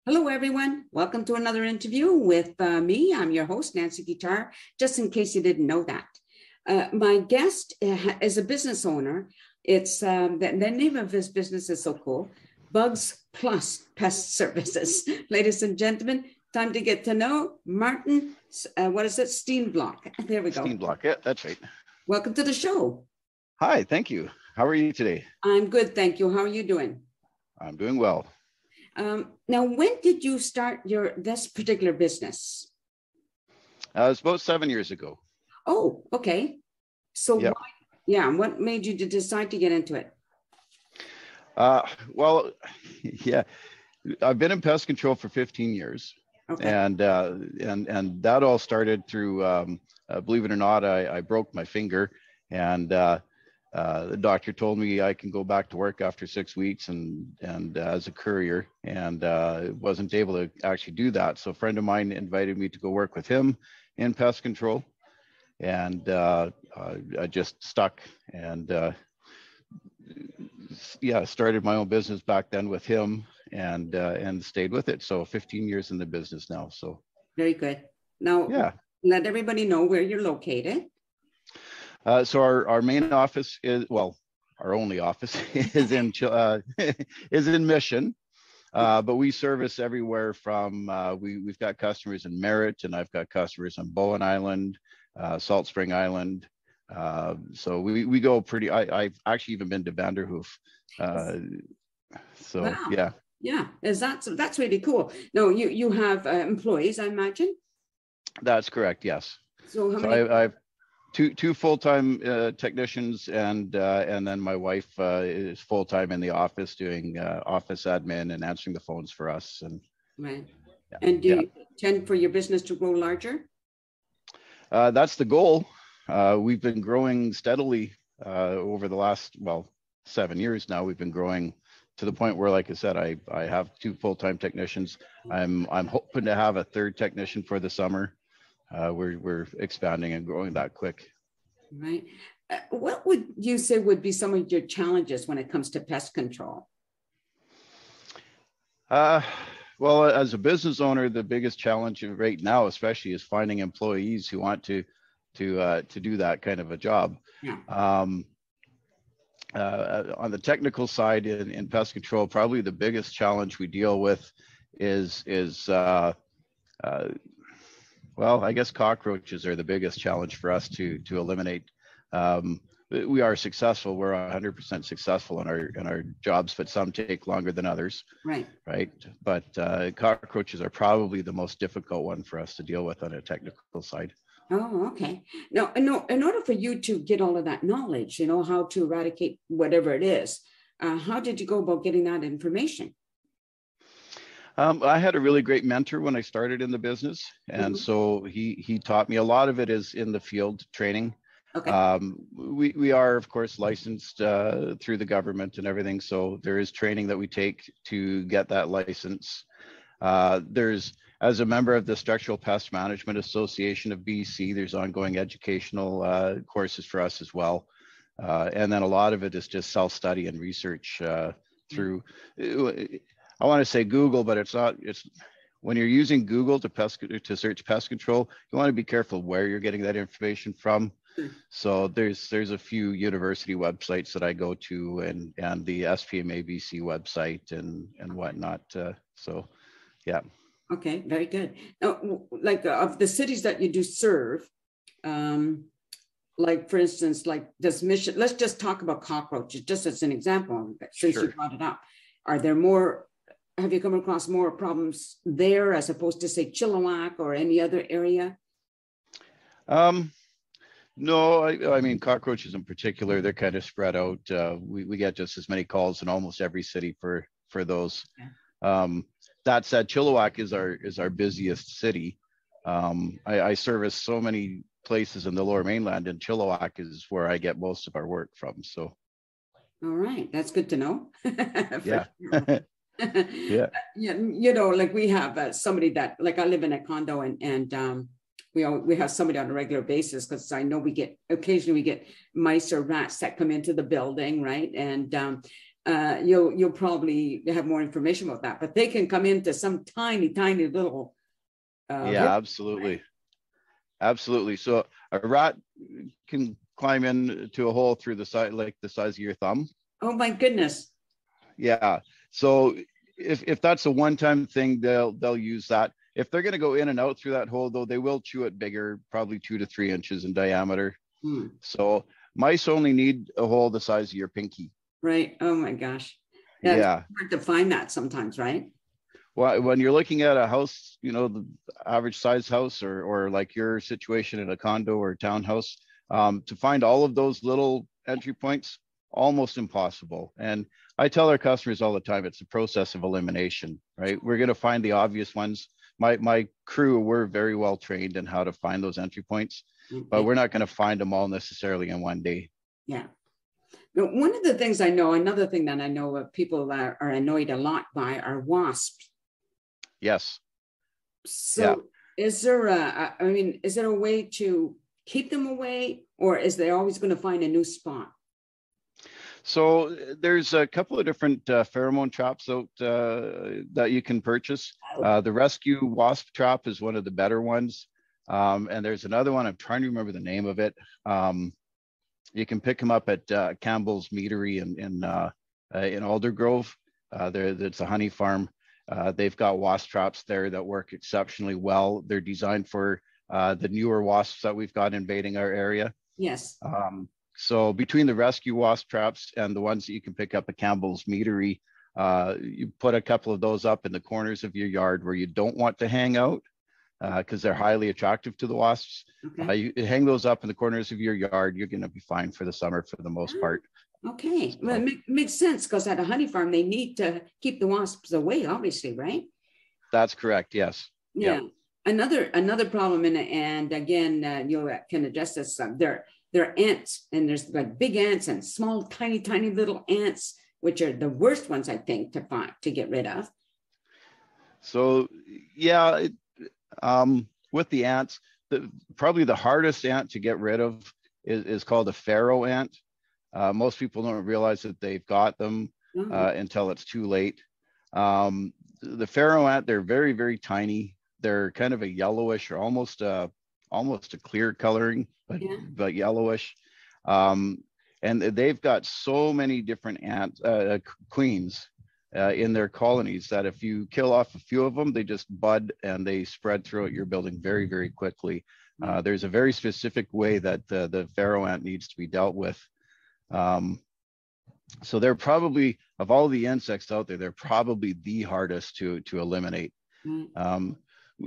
Hello, everyone. Welcome to another interview with me. I'm your host, Nancy Guitar, just in case you didn't know that. My guest is a business owner. It's the name of his business is so cool, Bugs Plus Pest Services. Ladies and gentlemen, time to get to know Martin, Steenblock. There we go. Steenblock, yeah, that's right. Welcome to the show. Hi, thank you. How are you today? I'm good, thank you. How are you doing? I'm doing well. Now, when did you start this particular business? It's about 7 years ago. Oh, okay. So yeah. What made you to decide to get into it? Well, yeah, I've been in pest control for 15 years. Okay. And that all started through, believe it or not, I broke my finger, and the doctor told me I can go back to work after 6 weeks and as a courier, and wasn't able to actually do that. So a friend of mine invited me to go work with him in pest control, and I just stuck and started my own business back then with him, and stayed with it. So 15 years in the business now. So very good. Now, let everybody know where you're located. So our main office is, well, our only office is in Mission, but we service everywhere from, we've got customers in Merritt, and I've got customers on Bowen Island, Salt Spring Island. So we go pretty, I've actually even been to Vanderhoof. So wow. Yeah. Yeah, that's really cool. No, you have employees, I imagine? That's correct, yes. So how many? I've two full-time technicians, and then my wife is full-time in the office doing office admin and answering the phones for us. And right. Yeah. And do you intend for your business to grow larger? That's the goal. We've been growing steadily over the last 7 years now. We've been growing to the point where, like I said, I have two full-time technicians. I'm hoping to have a third technician for the summer. We're expanding and growing that quick. Right. What would you say would be some of your challenges when it comes to pest control? Well, as a business owner, the biggest challenge right now, especially, is finding employees who want to do that kind of a job. Yeah. On the technical side in pest control, probably the biggest challenge we deal with is well, I guess cockroaches are the biggest challenge for us to eliminate. We are successful. We're 100% successful in our jobs, but some take longer than others. Right. Right. But cockroaches are probably the most difficult one for us to deal with on a technical side. Oh, okay. Now, in order for you to get all of that knowledge, how to eradicate whatever it is, how did you go about getting that information? I had a really great mentor when I started in the business, and so he taught me. A lot of it is in the field training. Okay. We are, of course, licensed through the government and everything, so there is training that we take to get that license. As a member of the Structural Pest Management Association of BC, there's ongoing educational courses for us as well, and then a lot of it is just self-study and research through. I want to say Google, but it's not. It's when you're using Google to search pest control, you want to be careful where you're getting that information from. So there's a few university websites that I go to, and the SPMABC website and whatnot. So, yeah. Okay, very good. Now, like of the cities that you do serve, like for instance, like does Mission? Let's just talk about cockroaches, just as an example, since you brought it up. Are there more? Have you come across more problems there as opposed to, say, Chilliwack or any other area? No, I mean, cockroaches in particular, they're kind of spread out. We get just as many calls in almost every city for those. Okay. That said, Chilliwack is our busiest city. I service so many places in the Lower Mainland, and Chilliwack is where I get most of our work from. So. All right, that's good to know. Yeah. Yeah. Like we have somebody that, like, I live in a condo, and we have somebody on a regular basis, because I know occasionally we get mice or rats that come into the building, right? And you'll probably have more information about that. But they can come into some tiny, tiny little. Yeah, absolutely. Right? Absolutely. So a rat can climb into a hole through the side, like the size of your thumb. Oh my goodness. Yeah. So if that's a one-time thing, they'll use that. If they're going to go in and out through that hole, though, they will chew it bigger, probably 2 to 3 inches in diameter. So mice only need a hole the size of your pinky. Right. Oh my gosh. That's hard to find that sometimes, right? Well, when you're looking at a house, you know, the average size house or like your situation in a condo or townhouse, to find all of those little entry points, almost impossible. And I tell our customers all the time, it's a process of elimination, right? We're going to find the obvious ones. My crew, we're very well trained in how to find those entry points, but we're not going to find them all necessarily in one day. Yeah. Now, one of the things I know, another thing that I know people are annoyed a lot by are wasps. Yes. So is there is there a way to keep them away, or is they always going to find a new spot? So there's a couple of different pheromone traps out that you can purchase. The rescue wasp trap is one of the better ones. And there's another one, I'm trying to remember the name of it. You can pick them up at Campbell's Meadery in Aldergrove. It's a honey farm. They've got wasp traps there that work exceptionally well. They're designed for the newer wasps that we've got invading our area. Yes. So between the rescue wasp traps and the ones that you can pick up at Campbell's Meadery, you put a couple of those up in the corners of your yard where you don't want to hang out because they're highly attractive to the wasps. Okay. You hang those up in the corners of your yard, you're going to be fine for the summer for the most part. Okay, so, well, it makes sense because at a honey farm, they need to keep the wasps away, obviously, right? That's correct, yes. Yeah. Another problem, and again, you can address this, they're ants, and there's like big ants and small, tiny, tiny little ants, which are the worst ones, I think, to get rid of. So, yeah, with the ants, probably the hardest ant to get rid of is called a pharaoh ant. Most people don't realize that they've got them until it's too late. The pharaoh ant, they're very, very tiny. They're kind of a yellowish or almost a clear coloring, but yellowish. And they've got so many different queens in their colonies that if you kill off a few of them, they just bud and they spread throughout your building very, very quickly. There's a very specific way that the pharaoh ant needs to be dealt with. So they're probably, of all the insects out there, they're probably the hardest to eliminate.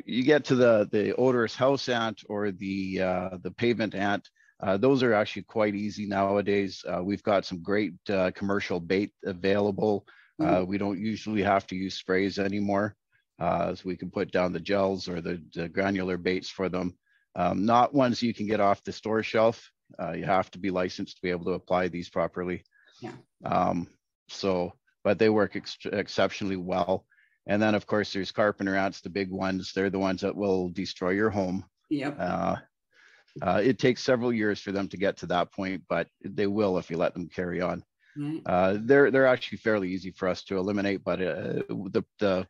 You get to the odorous house ant or the pavement ant. Those are actually quite easy nowadays. We've got some great commercial bait available. We don't usually have to use sprays anymore. So we can put down the gels or the granular baits for them. Not ones you can get off the store shelf. You have to be licensed to be able to apply these properly. But they work exceptionally well. And then, of course, there's carpenter ants, the big ones. They're the ones that will destroy your home. It takes several years for them to get to that point, but they will if you let them carry on. They're actually fairly easy for us to eliminate, but the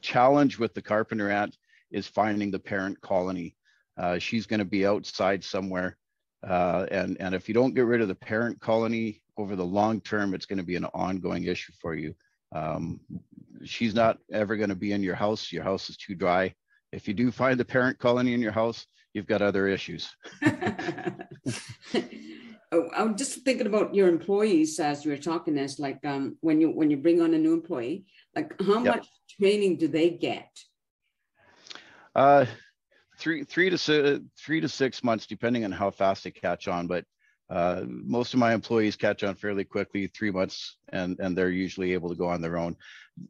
challenge with the carpenter ant is finding the parent colony. She's going to be outside somewhere. And if you don't get rid of the parent colony over the long term, it's going to be an ongoing issue for you. She's not ever going to be in your house. Your house is too dry. If you do find the parent colony in your house, you've got other issues. I'm just thinking about your employees as you were talking. This, like when you bring on a new employee, like how much training do they get? 3 to 6 months, depending on how fast they catch on. But most of my employees catch on fairly quickly, 3 months, and they're usually able to go on their own.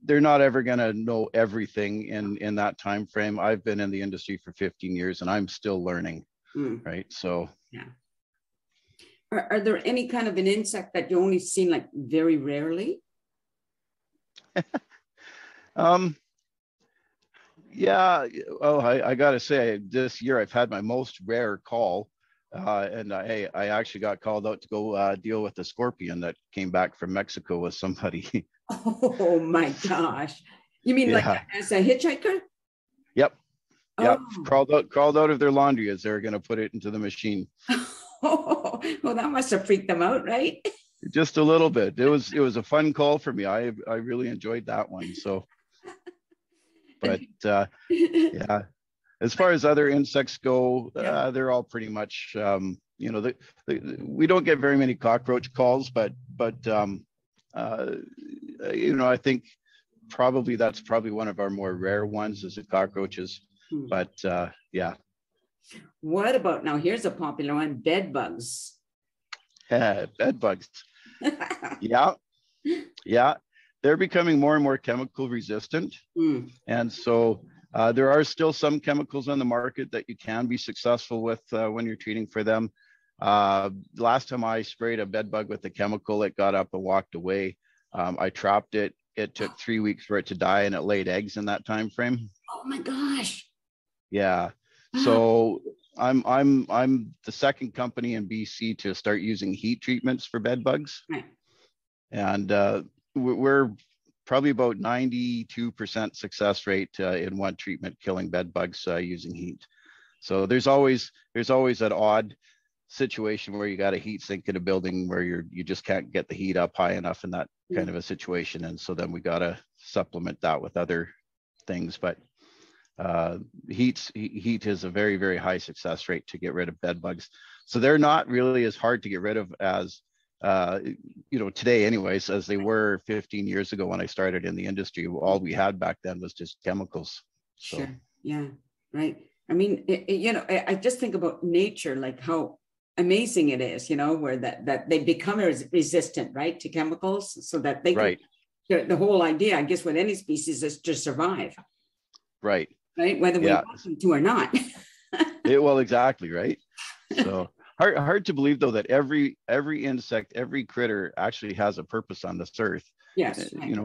They're not ever going to know everything in that time frame. I've been in the industry for 15 years, and I'm still learning. Right. So. Yeah. Are there any kind of an insect that you only seen like very rarely? Yeah. Oh, I got to say, this year I've had my most rare call. And I actually got called out to go deal with a scorpion that came back from Mexico with somebody. Oh my gosh. You mean like Yeah. as a hitchhiker? Yep. Yep. Oh. Crawled out of their laundry as they were going to put it into the machine. Oh, well, that must have freaked them out, right? Just a little bit. It was a fun call for me. I really enjoyed that one. So, but yeah, as far as other insects go, Yeah. they're all pretty much we don't get very many cockroach calls, but uh, I think that's probably one of our more rare ones is the cockroaches. Hmm. But yeah. What about now? Here's a popular one, bed bugs. Bed bugs. Yeah. Yeah. They're becoming more and more chemical resistant. Hmm. And so there are still some chemicals on the market that you can be successful with when you're treating for them. Last time I sprayed a bed bug with a chemical, it got up and walked away. I trapped it. It took 3 weeks for it to die, and it laid eggs in that time frame. Oh my gosh. Yeah. Wow. So I'm the second company in BC to start using heat treatments for bed bugs, Right. and we're probably about 92% success rate in one treatment killing bed bugs using heat. So there's always that odd situation where you got a heat sink in a building where you just can't get the heat up high enough in that kind of a situation, and so then we got to supplement that with other things. But heat is a very, very high success rate to get rid of bed bugs. So they're not really as hard to get rid of as today anyways, as they were 15 years ago when I started in the industry. All we had back then was just chemicals. So. Sure. Yeah. Right. I mean, I just think about nature, like how amazing it is, where that they become resistant, right, to chemicals, so that they can. Right. The whole idea, I guess, with any species is to survive. Right. Right. Whether we want them to or not. Well, exactly. Right. So hard to believe though that every insect, every critter actually has a purpose on this earth. Yes. Right.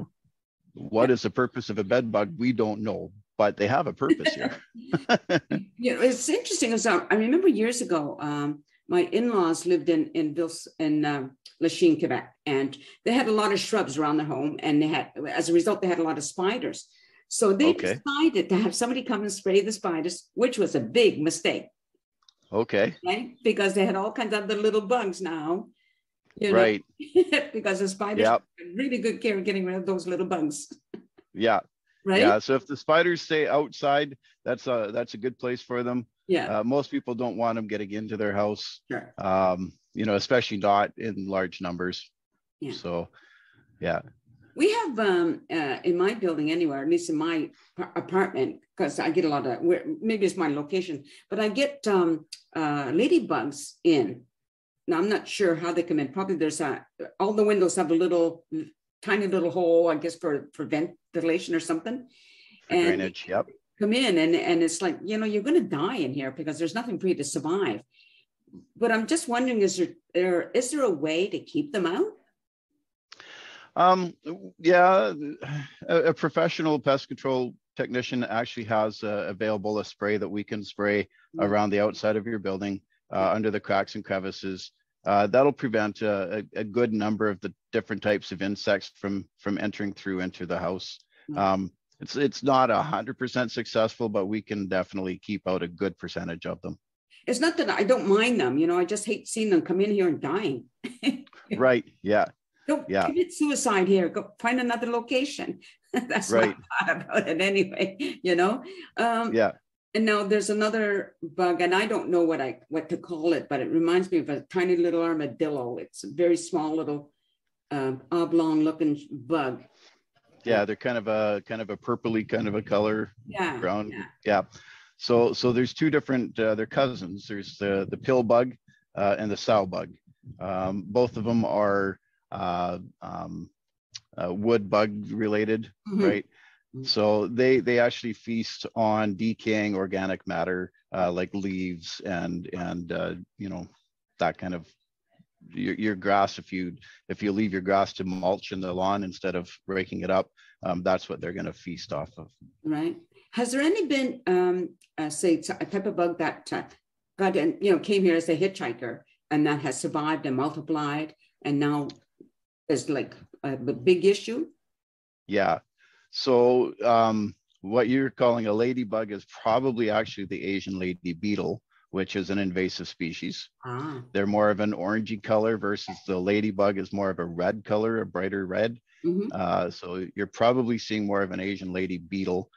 What is the purpose of a bed bug? We don't know, but they have a purpose here. It's interesting. I remember years ago, my in-laws lived in Lachine, Quebec, and they had a lot of shrubs around their home, and as a result, they had a lot of spiders. So they decided to have somebody come and spray the spiders, which was a big mistake. Okay. Right? Because they had all kinds of the little bugs now. Right. Because the spiders have really good care of getting rid of those little bugs. Yeah. Right. Yeah. So if the spiders stay outside, that's a good place for them. Yeah. Most people don't want them getting into their house. Sure. Especially not in large numbers. Yeah. So, yeah. We have in my building anywhere, at least in my apartment, because I get a lot of, maybe it's my location, but I get ladybugs in. Now, I'm not sure how they come in. Probably there's all the windows have a tiny little hole, I guess, for ventilation or something. For drainage, yep. Come in and it's like, you're going to die in here because there's nothing for you to survive. But I'm just wondering, is there a way to keep them out? Yeah, a professional pest control technician actually has available a spray that we can spray around the outside of your building, under the cracks and crevices. That'll prevent a good number of the different types of insects from entering through into the house. It's not 100% successful, but we can definitely keep out a good percentage of them. It's not that I don't mind them, I just hate seeing them come in here and dying. Right. Yeah. Don't commit suicide here. Go find another location. That's right. My thought about it anyway, Yeah. And now there's another bug, and I don't know what to call it, but it reminds me of a tiny little armadillo. It's a very small little oblong looking bug. Yeah, they're kind of a purpley kind of a color. Yeah. Brown. Yeah. So there's two different, they're cousins. There's the pill bug and the sow bug. Both of them are wood bug related, right? So they actually feast on decaying organic matter, like leaves and that kind of your grass. If you leave your grass to mulch in the lawn instead of raking it up, that's what they're going to feast off of. Right. Has there any been say a type of bug that got in, you know, came here as a hitchhiker, and that has survived and multiplied, and now is like a big issue. Yeah. So what you're calling a ladybug is probably actually the Asian lady beetle, which is an invasive species. They're more of an orangey color versus the ladybug is more of a red color, a brighter red. So you're probably seeing more of an Asian lady beetle.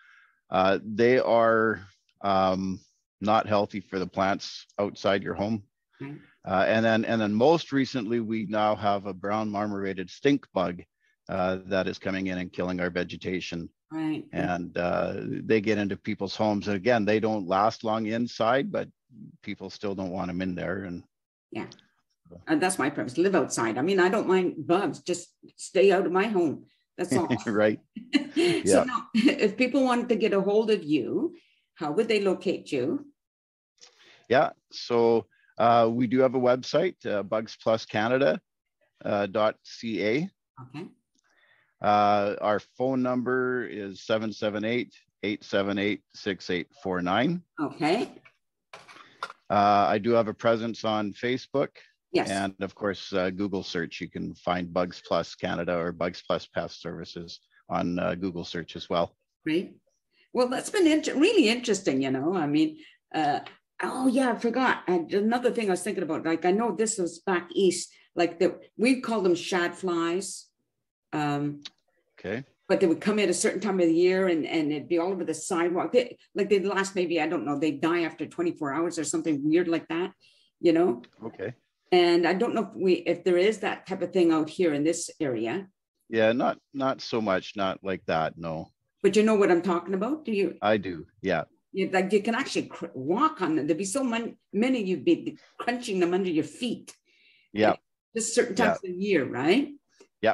They are not healthy for the plants outside your home. And then most recently, we now have a brown marmorated stink bug that is coming in and killing our vegetation. And they get into people's homes. And again, they don't last long inside, but people still don't want them in there. And yeah, and that's my preference. Live outside. I mean, I don't mind bugs. Just stay out of my home. That's all. Right. So now, if people wanted to get a hold of you, how would they locate you? Yeah. So we do have a website, bugspluscanada.ca. Okay. Our phone number is 778-878-6849. Okay. I do have a presence on Facebook. Yes. And of course, Google search, you can find Bugs Plus Canada or Bugs Plus Pest Services on Google search as well. Great. Well, that's been really interesting, you know. I mean, oh yeah, I forgot. Another thing I was thinking about, like, I know this was back east, like we call them shad flies. Okay. But they would come in a certain time of the year and it'd be all over the sidewalk. They'd last maybe, I don't know, they'd die after 24 hours or something weird like that, you know? Okay. And I don't know if there is that type of thing out here in this area. Yeah, not so much, not like that, no. But you know what I'm talking about? Do you? I do, yeah. Like you can actually walk on them. There'd be so many you'd be crunching them under your feet. Yeah. Just certain times of the year, right? Yeah.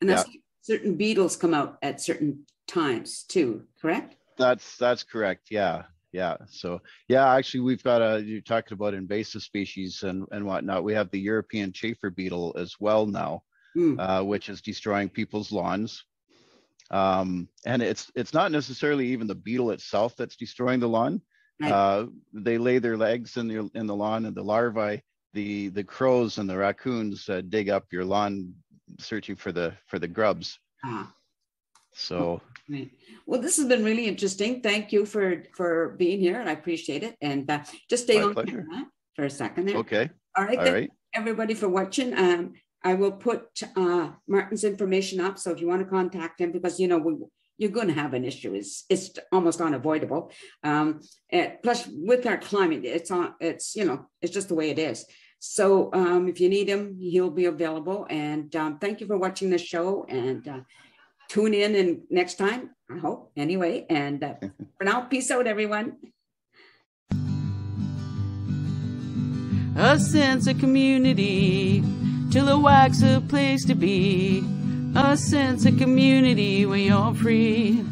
And that's certain beetles come out at certain times too, correct? That's correct, yeah. Yeah. So yeah, actually we've got you're talking about invasive species and whatnot. We have the European chafer beetle as well now, which is destroying people's lawns. And it's not necessarily even the beetle itself that's destroying the lawn. Right. They lay their legs in the lawn, and the larvae, the crows and the raccoons dig up your lawn searching for the grubs. So right. Well, this has been really interesting. Thank you for being here, and I appreciate it. And just stay on camera for a second there. Okay. All right. All right. Everybody for watching. I will put Martin's information up. So if you want to contact him, because you know you're going to have an issue. It's almost unavoidable. Plus, with our climate, it's just the way it is. So if you need him, he'll be available. And thank you for watching the show. And tune in and next time, I hope. Anyway, and for now, peace out, everyone. A sense of community. Chilliwack's a place to be, a sense of community when you're free.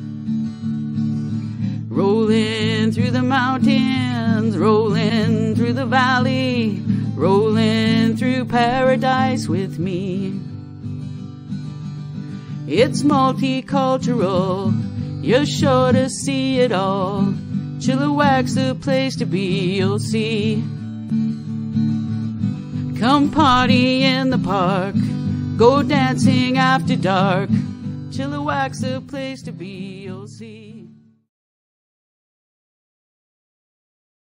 Rolling through the mountains, rolling through the valley, rolling through paradise with me. It's multicultural, you're sure to see it all. Chilliwack's a place to be, you'll see. Come party in the park, go dancing after dark. Chilliwack's a place to be, you'll see.